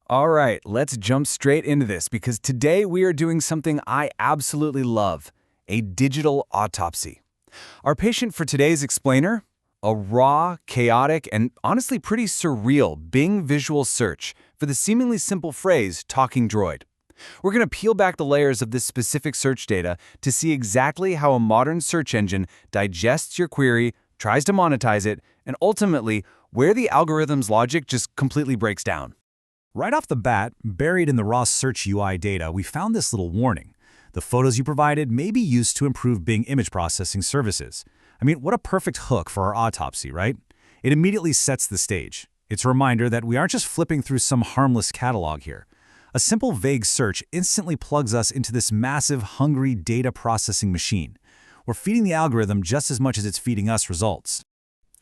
All right, let's jump straight into this because today we are doing something I absolutely love, a digital autopsy. Our patient for today's explainer? A raw, chaotic, and honestly pretty surreal Bing visual search for the seemingly simple phrase, talking droid. We're going to peel back the layers of this specific search data to see exactly how a modern search engine digests your query, tries to monetize it, and ultimately where the algorithm's logic just completely breaks down. Right off the bat, buried in the raw search UI data, we found this little warning. The photos you provided may be used to improve Bing image processing services. I mean, what a perfect hook for our autopsy, right? It immediately sets the stage. It's a reminder that we aren't just flipping through some harmless catalog here. A simple vague search instantly plugs us into this massive, hungry data processing machine. We're feeding the algorithm just as much as it's feeding us results.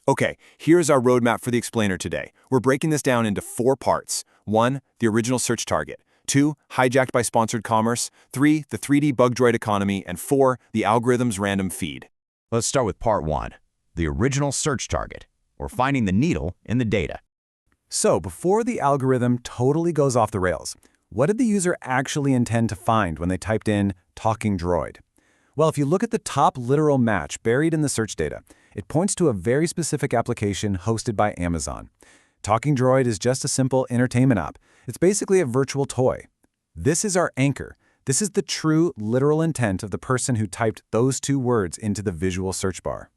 Okay, here's our roadmap for the explainer today. We're breaking this down into 4 parts. 1, the original search target. 2, hijacked by sponsored commerce. 3, the 3D bug droid economy. And 4, the algorithm's random feed. Let's start with part 1, the original search target, or finding the needle in the data. So, before the algorithm totally goes off the rails, what did the user actually intend to find when they typed in talking droid? Well, if you look at the top literal match buried in the search data, it points to a very specific application hosted by Amazon. Talking Droid is just a simple entertainment app. It's basically a virtual toy. This is our anchor. This is the true, literal intent of the person who typed those 2 words into the visual search bar.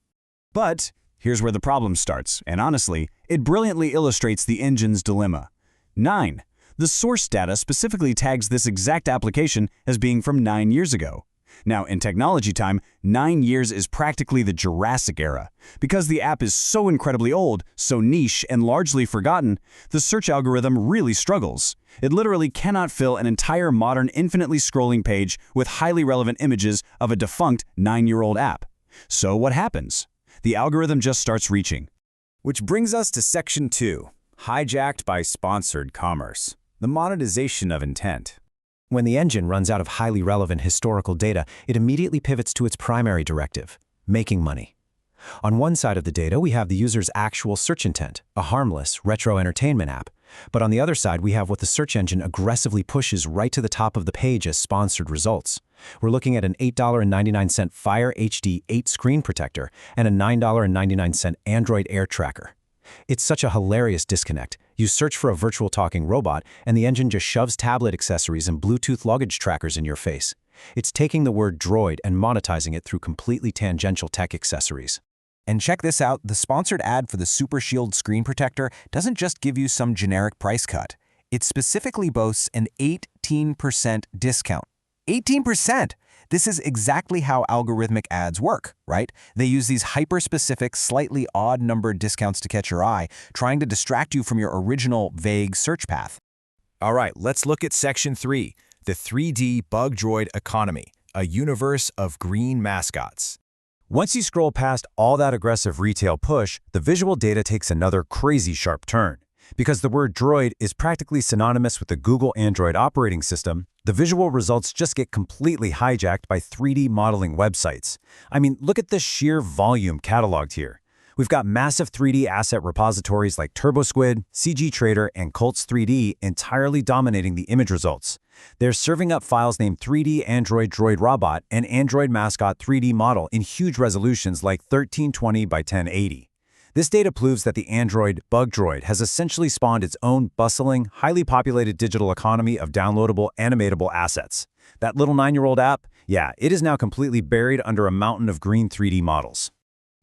But here's where the problem starts, and honestly, it brilliantly illustrates the engine's dilemma. 9. The source data specifically tags this exact application as being from 9 years ago. Now, in technology time, 9 years is practically the Jurassic era. Because the app is so incredibly old, so niche, and largely forgotten, the search algorithm really struggles. It literally cannot fill an entire modern infinitely scrolling page with highly relevant images of a defunct 9-year-old app. So what happens? The algorithm just starts reaching. Which brings us to Section 2, hijacked by sponsored commerce, the monetization of intent. When the engine runs out of highly relevant historical data, it immediately pivots to its primary directive, making money. On one side of the data, we have the user's actual search intent, a harmless, retro entertainment app. But on the other side, we have what the search engine aggressively pushes right to the top of the page as sponsored results. We're looking at an $8.99 Fire HD 8 screen protector and a $9.99 Android Air tracker. It's such a hilarious disconnect. You search for a virtual talking robot, and the engine just shoves tablet accessories and Bluetooth luggage trackers in your face. It's taking the word droid and monetizing it through completely tangential tech accessories. And check this out, the sponsored ad for the Super Shield screen protector doesn't just give you some generic price cut. It specifically boasts an 18% discount. 18%! This is exactly how algorithmic ads work, right? They use these hyper-specific, slightly odd-numbered discounts to catch your eye, trying to distract you from your original, vague search path. All right, let's look at Section 3, the 3D bug droid economy, a universe of green mascots. Once you scroll past all that aggressive retail push, the visual data takes another crazy sharp turn. Because the word droid is practically synonymous with the Google Android operating system, the visual results just get completely hijacked by 3D modeling websites. I mean, look at the sheer volume cataloged here. We've got massive 3D asset repositories like TurboSquid, CG Trader, and Colts 3D entirely dominating the image results. They're serving up files named 3D Android Droid Robot and Android Mascot 3D model in huge resolutions like 1320 by 1080. This data proves that the Android bug droid has essentially spawned its own bustling, highly populated digital economy of downloadable, animatable assets. That little 9-year-old app, yeah, it is now completely buried under a mountain of green 3D models.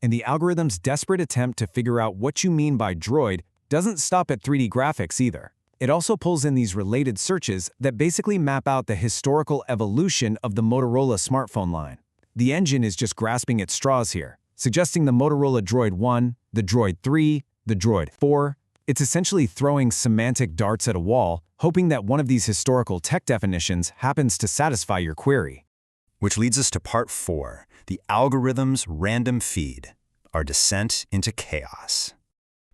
And the algorithm's desperate attempt to figure out what you mean by droid doesn't stop at 3D graphics either. It also pulls in these related searches that basically map out the historical evolution of the Motorola smartphone line. The engine is just grasping at straws here, suggesting the Motorola Droid 1, the Droid 3, the Droid 4. It's essentially throwing semantic darts at a wall, hoping that one of these historical tech definitions happens to satisfy your query. Which leads us to part 4, the algorithm's random feed, our descent into chaos.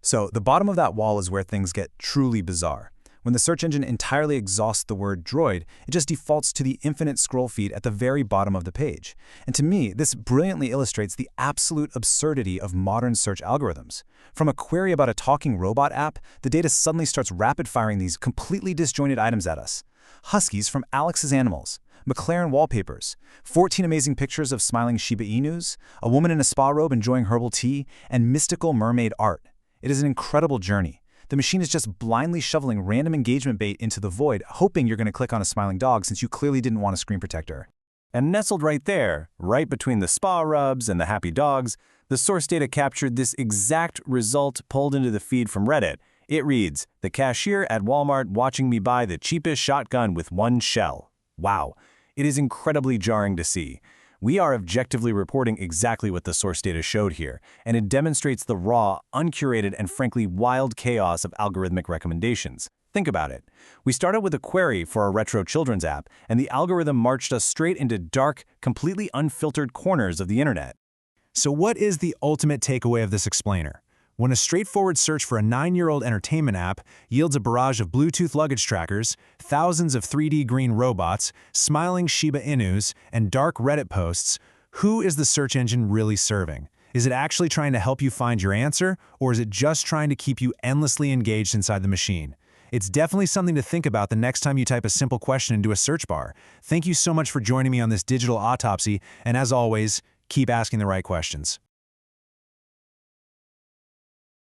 So the bottom of that wall is where things get truly bizarre. When the search engine entirely exhausts the word droid, it just defaults to the infinite scroll feed at the very bottom of the page. And to me, this brilliantly illustrates the absolute absurdity of modern search algorithms. From a query about a talking robot app, the data suddenly starts rapid-firing these completely disjointed items at us. Huskies from Alex's Animals, McLaren wallpapers, 14 amazing pictures of smiling Shiba Inus, a woman in a spa robe enjoying herbal tea, and mystical mermaid art. It is an incredible journey. The machine is just blindly shoveling random engagement bait into the void, hoping you're going to click on a smiling dog since you clearly didn't want a screen protector. And nestled right there, right between the spa rubs and the happy dogs, the source data captured this exact result pulled into the feed from Reddit. It reads, "The cashier at Walmart watching me buy the cheapest shotgun with one shell." Wow, it is incredibly jarring to see. We are objectively reporting exactly what the source data showed here, and it demonstrates the raw, uncurated, and frankly wild chaos of algorithmic recommendations. Think about it. We started with a query for a retro children's app, and the algorithm marched us straight into dark, completely unfiltered corners of the internet. So what is the ultimate takeaway of this explainer? When a straightforward search for a 9-year-old entertainment app yields a barrage of Bluetooth luggage trackers, thousands of 3D green robots, smiling Shiba Inus, and dark Reddit posts, who is the search engine really serving? Is it actually trying to help you find your answer, or is it just trying to keep you endlessly engaged inside the machine? It's definitely something to think about the next time you type a simple question into a search bar. Thank you so much for joining me on this digital autopsy, and as always, keep asking the right questions.